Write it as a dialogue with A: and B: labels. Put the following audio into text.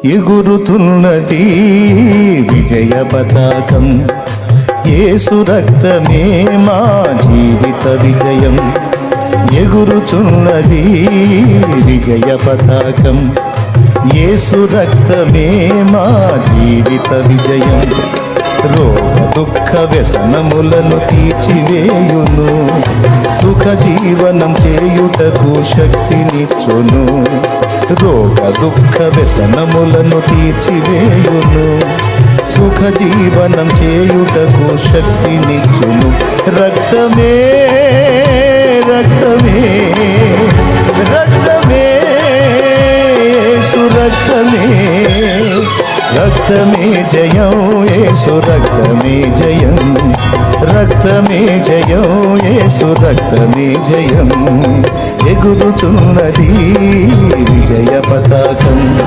A: ఎగురుతున్నది విజయ పతాకం. యేసు రక్తమే మా జీవిత విజయం. ఎగురుచున్నది విజయ పతాకం. యేసు రక్తమే మా జీవిత విజయం. రోగ దుఃఖ వ్యసనములను తీర్చివేయును. సుఖ జీవనం చేయుటకు శక్తినిచ్చును. రోగ దుఃఖ వ్యసనములను తీర్చివేయును. సుఖ జీవనం చేయుటకు శక్తినిచ్చును. రక్తమే రక్తమే రక్తమే యేసు రక్తమే. రక్తమే జయం యేసు రక్తమే జయం. రక్తమే జయం యేసు రక్తమే జయం. ఎగురుచున్నది విజయ పతాకం.